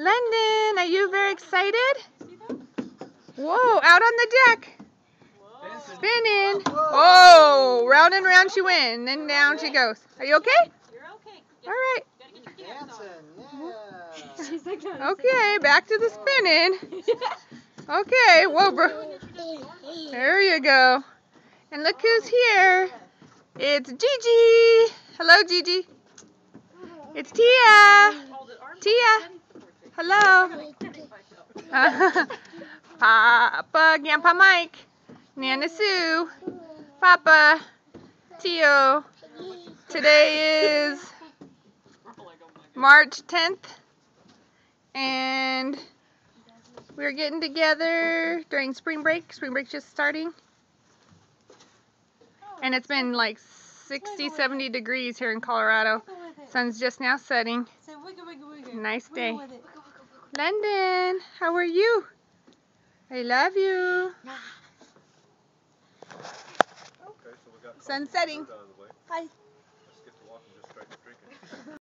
London, are you very excited? Whoa, out on the deck. Spinning. Oh, round and round she went, and then down she goes. Are you okay? You're okay. All right. Yeah. Okay, back to the spinning. Okay, whoa, bro. There you go. And look who's here. It's Gigi. Hello, Gigi. It's Tia. Tia. Hello. Papa, Grandpa Mike, Nana Sue, Papa, Tio. Today is March 10th, and we're getting together during spring break. Spring break's just starting. And it's been like 60, 70 degrees here in Colorado. Sun's just now setting. Nice day. London, how are you? I love you. Sun setting. Bye.